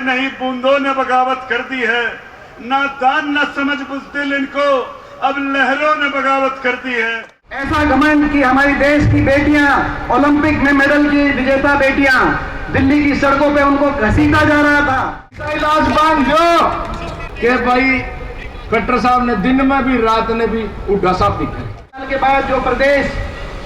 नहीं बूंदों ने बगावत कर दी है, ना दान न समझ बुज़दिल इनको अब लहरों ने बगावत कर दी है। ऐसा घमंड कि हमारी देश की बेटियां, ओलंपिक में मेडल की विजेता बेटियां, दिल्ली की सड़कों पे उनको घसीटा जा रहा था। इलाज बांध जो कि भाई खट्टर साहब ने दिन में भी रात ने भी उठा साफ दिखा। साल के बाद जो प्रदेश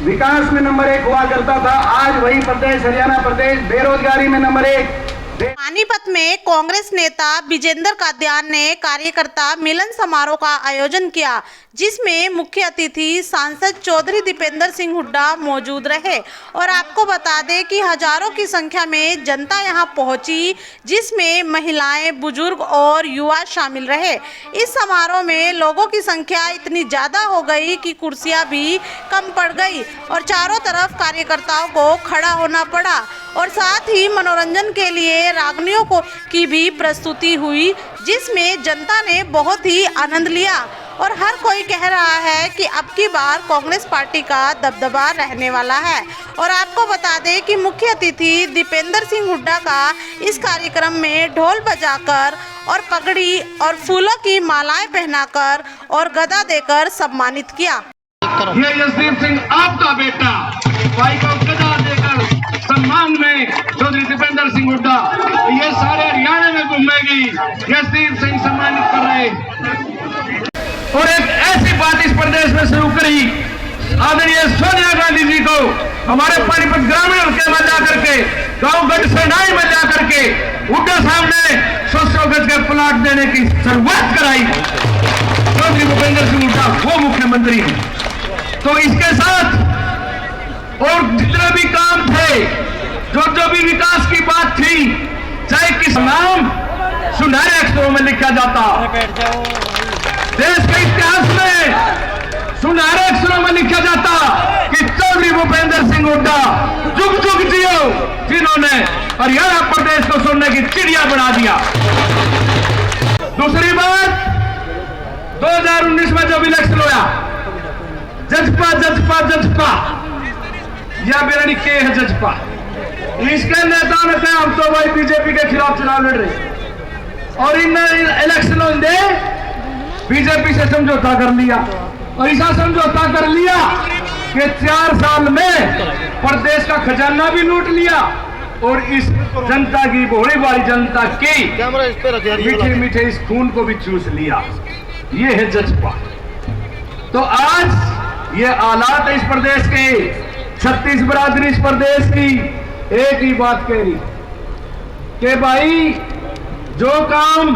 विकास में नंबर 1 हुआ करता था, आज वही प्रदेश हरियाणा प्रदेश बेरोजगारी में नंबर 1। पानीपत में कांग्रेस नेता विजेंद्र कादियान ने कार्यकर्ता मिलन समारोह का आयोजन किया, जिसमें मुख्य अतिथि सांसद चौधरी दीपेंद्र सिंह हुड्डा मौजूद रहे। और आपको बता दें कि हजारों की संख्या में जनता यहां पहुंची, जिसमें महिलाएं, बुजुर्ग और युवा शामिल रहे। इस समारोह में लोगों की संख्या इतनी ज्यादा हो गई कि कुर्सियां भी कम पड़ गई और चारों तरफ कार्यकर्ताओं को खड़ा होना पड़ा। और साथ ही मनोरंजन के लिए रागनियों की भी प्रस्तुति हुई, जिसमें जनता ने बहुत ही आनंद लिया। और हर कोई कह रहा है कि अब की बार कांग्रेस पार्टी का दबदबा रहने वाला है। और आपको बता दें कि मुख्य अतिथि दीपेंद्र सिंह हुड्डा का इस कार्यक्रम में ढोल बजाकर और पगड़ी और फूलों की मालाएं पहनाकर और गदा देकर सम्मानित किया। ये जसदीप सिंह आपका बेटा भाई को गदा देकर सम्मान में चौधरी दीपेंद्र सिंह हुड्डा ये सारे हरियाणा में घूमेगी। जसदीप सिंह सम्मानित कर रहे। और एक ऐसी बात इस प्रदेश में शुरू करी आदरणीय सोनिया गांधी जी को हमारे पानीपत ग्रामीण हल्के में जाकर के गांव गढ़ सेनाई में जाकर के हुड्डा साहब ने 100 गज के प्लाट देने की शुरुआत कराई। चौधरी भूपेंद्र सिंह हुड्डा वो मुख्यमंत्री है। तो इसके साथ और जितने भी काम थे, जो भी विकास की बात थी, चाहे किस नाम सुनहरे अक्षरों में लिखा जाता, देश के इतिहास में सुनहरे अक्षरों में लिखा जाता कि चौधरी भूपेंद्र सिंह हुड्डा जुग जुग जियो, जिन्होंने हरियाणा प्रदेश को सोने की चिड़िया बना दिया। दूसरी बात, 2019 में जब इलेक्शन हुआ, जजपा जजपा जजपा या बेरनी के है जजपा, इसके नेताओं ने कहा हम तो भाई बीजेपी के खिलाफ चुनाव लड़ रहे और इन इलेक्शन होंगे बीजेपी से समझौता कर लिया। और ऐसा समझौता कर लिया कि 4 साल में प्रदेश का खजाना भी लूट लिया और इस जनता की, भोली भाली जनता की मीठे मीठे इस खून को भी चूस लिया। ये है जजपा। तो आज ये हालात है इस प्रदेश के, 36 बरादरी इस प्रदेश की एक ही बात कह रही कि भाई जो काम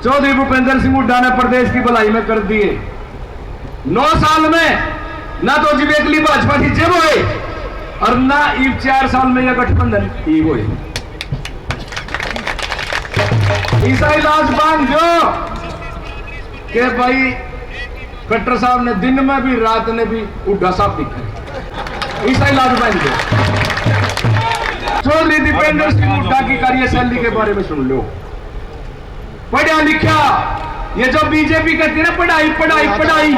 चौधरी भूपेंद्र सिंह हुड्डा ने प्रदेश की भलाई में कर दिए 9 साल में, ना तो जीवेकली भाजपा की जेब हुए और ना 4 साल में यह गठबंधन ही हुए। ऐसा इलाज बांध जो कि भाई खट्टर साहब ने दिन में भी रात ने भी उठा साफ दिखा। ऐसा इलाज बांध जो। चौधरी दीपेंद्र सिंह हुड्डा की कार्यशैली के बारे में सुन लो। पढ़ा लिखा, ये जो बीजेपी कहती है ना पढ़ाई पढ़ाई पढ़ाई,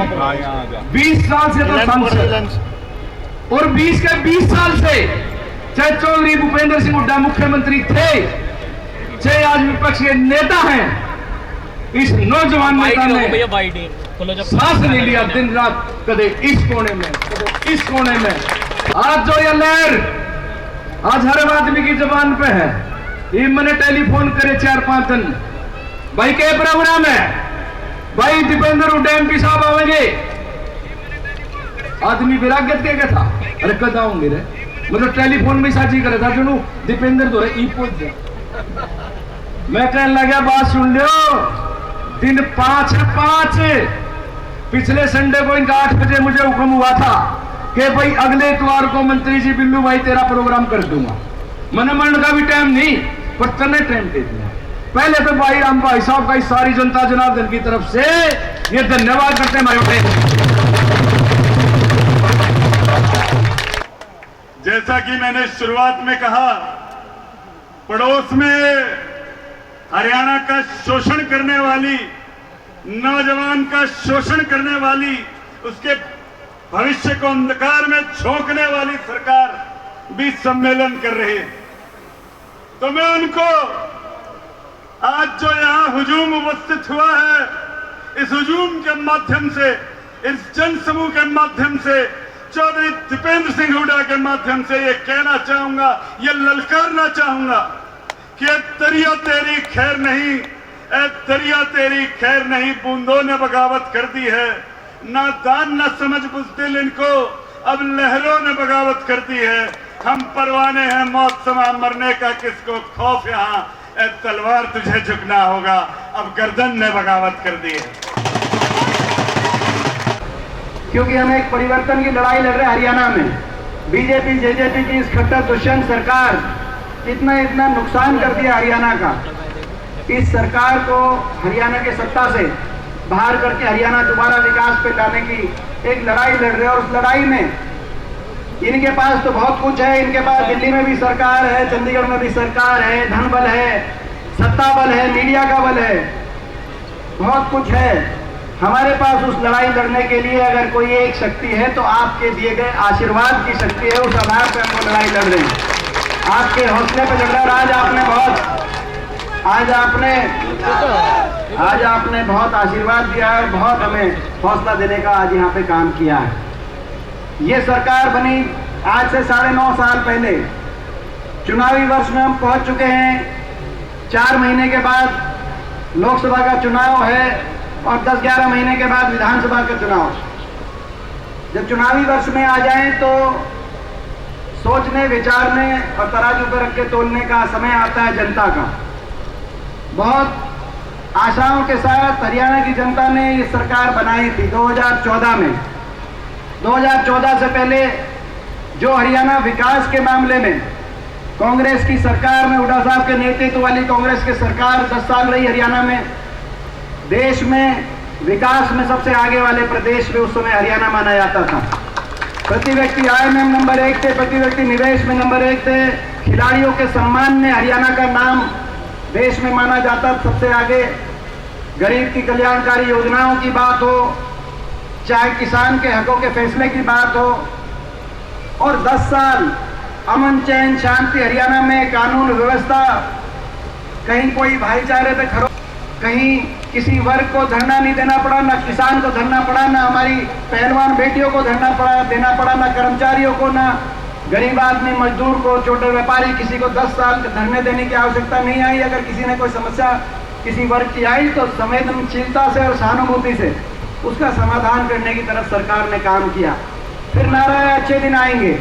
20 साल से तो सांसद और 20 के 20 साल से चाहे चौधरी भूपेंद्र सिंह हुड्डा मुख्यमंत्री थे, चाहे आज विपक्ष के नेता हैं, इस नौजवान नेता ने सांस नहीं लिया दिन रात, कदे इस कोने में कदे इस कोने में। आज जो ये लहर आज हर आदमी की जबान पे है, ये मैंने टेलीफोन करे 4-5 दिन, भाई के प्रोग्राम है, भाई दीपेंद्र हुड्डा एमपी साहब आवेंगे। आदमी विरागत के था, अरे कद आऊंगे रे, मतलब टेलीफोन में साझी करे था जुनू दीपेंद्र तो ई पहुंच गया। मैं कहने लगा बात सुन लो, दिन 5 पिछले संडे को इनका 8 बजे मुझे हुक्म हुआ था कि भाई अगले इतवार को मंत्री जी बिल्लू भाई तेरा प्रोग्राम कर दूंगा। मैंने मन का भी टाइम नहीं पर तने टाइम दे दिया। पहले तो भाई राम भाई साहब का सारी जनता जनार्दन की तरफ से ये धन्यवाद करते हैं हमारे। जैसा कि मैंने शुरुआत में कहा, पड़ोस में हरियाणा का शोषण करने वाली, नौजवान का शोषण करने वाली, उसके भविष्य को अंधकार में झोंकने वाली सरकार भी सम्मेलन कर रही है। तो मैं उनको आज जो यहाँ हुजूम उपस्थित हुआ है, इस हुजूम के माध्यम से, इस जन समूह के माध्यम से, चौधरी दीपेंद्र सिंह हुड्डा के माध्यम से ये कहना चाहूंगा, ये ललकारना चाहूंगा कि ए दरिया तेरी खैर नहीं, ए दरिया तेरी खैर नहीं, बूंदों ने बगावत कर दी है। ना दान ना समझ बुज़दिल इनको, अब लहरों ने बगावत कर दी है। हम परवाने हैं मौत समा मरने का, किसको खौफ यहाँ, ए तलवार तुझे झुकना होगा, अब गर्दन ने बगावत कर दी है। क्योंकि हम एक परिवर्तन की लड़ाई लड़ रहे हैं हरियाणा में। बीजेपी जेजेपी की इस खट्टर दुष्यंत सरकार इतना नुकसान कर दिया हरियाणा का। इस सरकार को हरियाणा के सत्ता से बाहर करके हरियाणा दोबारा विकास पे लाने की एक लड़ाई लड़ रहे हैं। और उस लड़ाई में इनके पास तो बहुत कुछ है। इनके पास दिल्ली में भी सरकार है, चंडीगढ़ में भी सरकार है, धन बल है, सत्ता बल है, मीडिया का बल है, बहुत कुछ है। हमारे पास उस लड़ाई लड़ने के लिए अगर कोई एक शक्ति है तो आपके दिए गए आशीर्वाद की शक्ति है। उस आधार पर हम वो लड़ाई लड़ रहे हैं, आपके हौसले पर लड़ रहे हैं। आज आपने बहुत आशीर्वाद दिया है, बहुत हमें हौसला देने का आज यहाँ पे काम किया है। ये सरकार बनी आज से 9.5 साल पहले। चुनावी वर्ष में हम पहुंच चुके हैं। 4 महीने के बाद लोकसभा का चुनाव है और 10-11 महीने के बाद विधानसभा का चुनाव। जब चुनावी वर्ष में आ जाएं तो सोचने, विचारने और तराजू पर रख के तोलने का समय आता है जनता का। बहुत आशाओं के साथ हरियाणा की जनता ने ये सरकार बनाई थी 2014 में। 2014 से पहले जो हरियाणा विकास के मामले में कांग्रेस की सरकार में, हुड्डा साहब के नेतृत्व वाली कांग्रेस की सरकार 10 साल रही हरियाणा में। देश में विकास में सबसे आगे वाले प्रदेश में उस समय हरियाणा माना जाता था। प्रति व्यक्ति आय में नंबर 1 थे, प्रति व्यक्ति निवेश में नंबर 1 थे, खिलाड़ियों के सम्मान में हरियाणा का नाम देश में माना जाता सबसे आगे। गरीब की कल्याणकारी योजनाओं की बात हो, चाहे किसान के हकों के फैसले की बात हो, और 10 साल अमन चैन शांति हरियाणा में, कानून व्यवस्था, कहीं कोई भाईचारे पे खड़ो, कहीं किसी वर्ग को धरना नहीं देना पड़ा, ना किसान को धरना पड़ा, ना हमारी पहलवान बेटियों को देना पड़ा, ना कर्मचारियों को, ना गरीब आदमी मजदूर को, छोटे व्यापारी, किसी को 10 साल धरने देने की आवश्यकता नहीं आई। अगर किसी ने कोई समस्या किसी वर्ग की आई तो संवेदनशीलता से और सहानुभूति से उसका समाधान करने की तरफ सरकार ने काम किया। फिर नारा है अच्छे दिन आएंगे,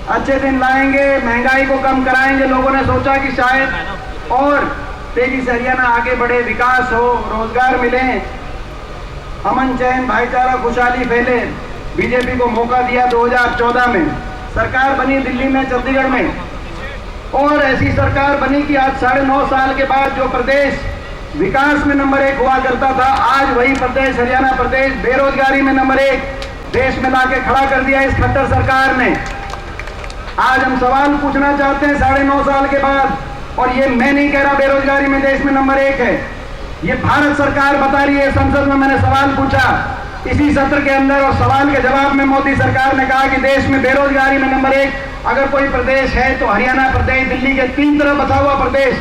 अच्छे दिन लाएंगे, महंगाई को कम कराएंगे। लोगों ने सोचा कि शायद और तेजी से हरियाणा आगे बढ़े, विकास हो, रोजगार मिले, अमन चैन, भाईचारा, खुशहाली फैले। बीजेपी को मौका दिया 2014 में, सरकार बनी दिल्ली में, चंडीगढ़ में, और ऐसी सरकार बनी कि आज 9.5 साल के बाद जो प्रदेश विकास में नंबर 1 हुआ करता था, आज वही प्रदेश, हरियाणा प्रदेश, बेरोजगारी में नंबर 1 देश में लाके खड़ा कर दिया इस खट्टर सरकार ने। आज हम सवाल पूछना चाहते हैं 9.5 साल के बाद, और ये मैं नहीं कह रहा बेरोजगारी में देश में नंबर 1 है, ये भारत सरकार बता रही है। संसद में मैंने सवाल पूछा इसी सत्र के अंदर, और सवाल के जवाब में मोदी सरकार ने कहा कि देश में बेरोजगारी में नंबर 1 अगर कोई प्रदेश है तो हरियाणा प्रदेश, दिल्ली के 3 तरफ बसा हुआ प्रदेश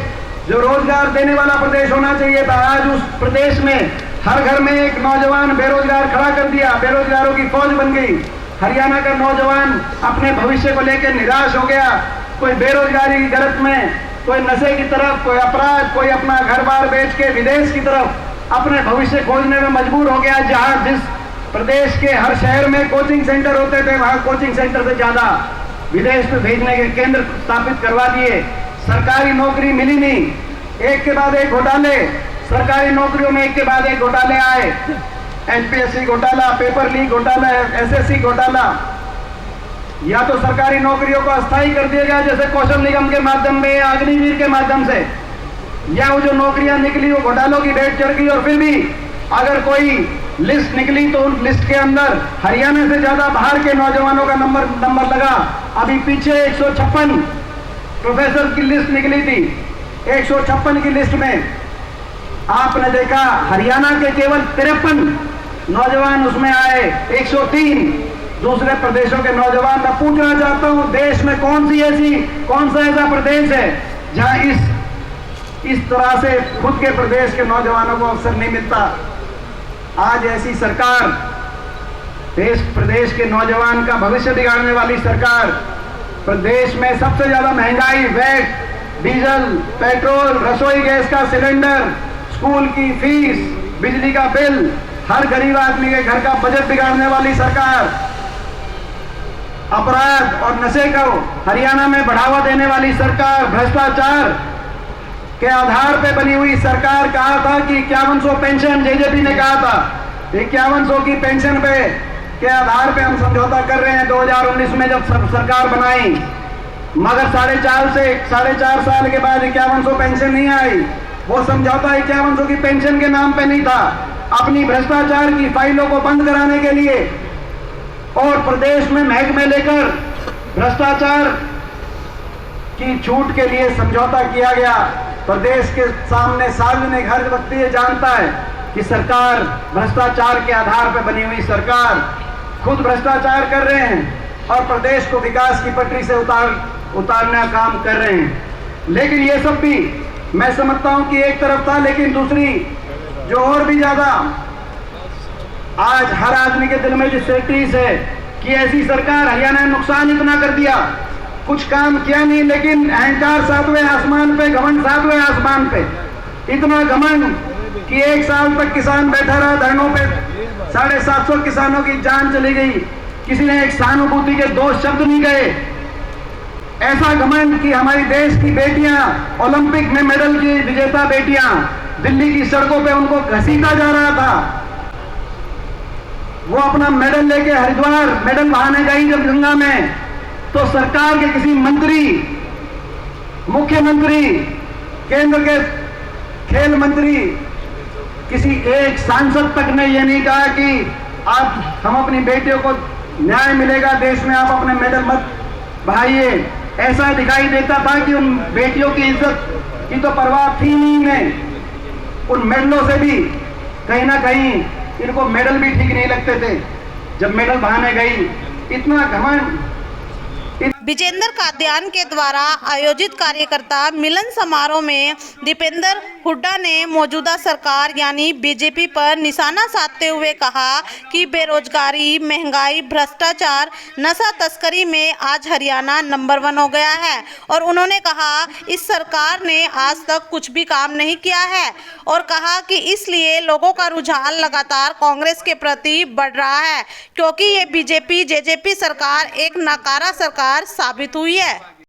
जो रोजगार देने वाला प्रदेश होना चाहिए था। आज उस प्रदेश में हर घर में एक नौजवान बेरोजगार खड़ा कर दिया, बेरोजगारों की फौज बन गई। हरियाणा का नौजवान अपने भविष्य को लेकर निराश हो गया, कोई बेरोजगारी की गर्त में, कोई नशे की तरफ, कोई अपराध, कोई अपना घर बार बेच के विदेश की तरफ अपने भविष्य खोजने में मजबूर हो गया। जहां जिस प्रदेश के हर शहर में कोचिंग सेंटर होते थे, वहां कोचिंग सेंटर से ज्यादा विदेश में भेजने के केंद्र स्थापित करवा दिए। सरकारी नौकरी मिली नहीं, एक के बाद एक घोटाले, सरकारी नौकरियों में एक के बाद एक घोटाले आए। एचपीएससी घोटाला, पेपर लीक घोटाला, एसएससी घोटाला। या तो सरकारी नौकरियों को अस्थायी कर दिया गया जैसे कौशल निगम के माध्यम में, अग्निवीर के माध्यम से, या वो जो नौकरियां निकली वो घोटालों की रेट चढ़ गई। और फिर भी अगर कोई लिस्ट निकली तो उन लिस्ट के अंदर हरियाणा से ज्यादा बाहर के नौजवानों का नंबर लगा। अभी पीछे 156 प्रोफेसर की लिस्ट निकली थी, 156 की लिस्ट में आपने देखा हरियाणा के केवल 53 नौजवान उसमें आए, 103 दूसरे प्रदेशों के नौजवान। मैं पूछना चाहता हूं देश में कौन सा ऐसा प्रदेश है जहां इस तरह से खुद के प्रदेश के नौजवानों को अवसर नहीं मिलता। आज ऐसी सरकार, देश प्रदेश के नौजवान का भविष्य बिगाड़ने वाली सरकार, प्रदेश में सबसे ज्यादा महंगाई, वैट, डीजल, पेट्रोल, रसोई गैस का सिलेंडर, स्कूल की फीस, बिजली का बिल, हर गरीब आदमी के घर का बजट बिगाड़ने वाली सरकार, अपराध और नशे को हरियाणा में बढ़ावा देने वाली सरकार, भ्रष्टाचार के आधार पे बनी हुई सरकार। कहा था कि 5100 पेंशन, जेजेपी ने कहा था 5100 की पेंशन पे के आधार पे हम समझौता कर रहे हैं 2019 में जब सरकार बनाई, मगर 4.5 साल के बाद 5100 पेंशन नहीं आई। वो समझौता 5100 की पेंशन के नाम पे नहीं था, अपनी भ्रष्टाचार की फाइलों को बंद कराने के लिए और प्रदेश में महकमे लेकर भ्रष्टाचार की छूट के लिए समझौता किया गया। प्रदेश के सामने सार्वजनिक हर व्यक्ति ये जानता है कि सरकार भ्रष्टाचार के आधार पर बनी हुई सरकार खुद भ्रष्टाचार कर रहे हैं और प्रदेश को विकास की पटरी से उतारने का काम कर रहे हैं। लेकिन ये सब भी मैं समझता हूं कि एक तरफ था, लेकिन दूसरी जो और भी ज्यादा आज हर आदमी के दिल में जो सेक्रेटरीज है कि ऐसी सरकार, हरियाणा ने नुकसान इतना कर दिया, कुछ काम किया नहीं, लेकिन अहंकार 7वें आसमान पे, घमंड 7वें आसमान पे, इतना घमंड कि 1 साल तक किसान बैठा रहा धरनों पे, 750 किसानों की जान चली गई, किसी ने एक सहानुभूति के 2 शब्द नहीं कहे। ऐसा घमंड कि हमारी देश की बेटियां, ओलंपिक में मेडल की विजेता बेटियां, दिल्ली की सड़कों पे उनको घसीटा जा रहा था। वो अपना मेडल लेके हरिद्वार मेडल बहाने गई जब गंगा में, तो सरकार के किसी मंत्री, मुख्यमंत्री, केंद्र के खेल मंत्री, किसी एक सांसद तक ने यह नहीं कहा कि आप हम अपनी बेटियों को न्याय मिलेगा देश में, आप अपने मेडल मत बहाइए। ऐसा दिखाई देता था कि उन बेटियों की इज्जत की तो परवाह थी नहीं इन्हें। उन मेडलों से भी कहीं ना कहीं इनको मेडल भी ठीक नहीं लगते थे जब मेडल बहाने गई। इतना घमंड। विजेंद्र कादियान के द्वारा आयोजित कार्यकर्ता मिलन समारोह में दीपेंद्र हुड्डा ने मौजूदा सरकार यानी बीजेपी पर निशाना साधते हुए कहा कि बेरोजगारी, महंगाई, भ्रष्टाचार, नशा तस्करी में आज हरियाणा नंबर 1 हो गया है। और उन्होंने कहा इस सरकार ने आज तक कुछ भी काम नहीं किया है और कहा कि इसलिए लोगों का रुझान लगातार कांग्रेस के प्रति बढ़ रहा है, क्योंकि ये बीजेपी जेजेपी सरकार एक नाकारा सरकार साबित हुई है।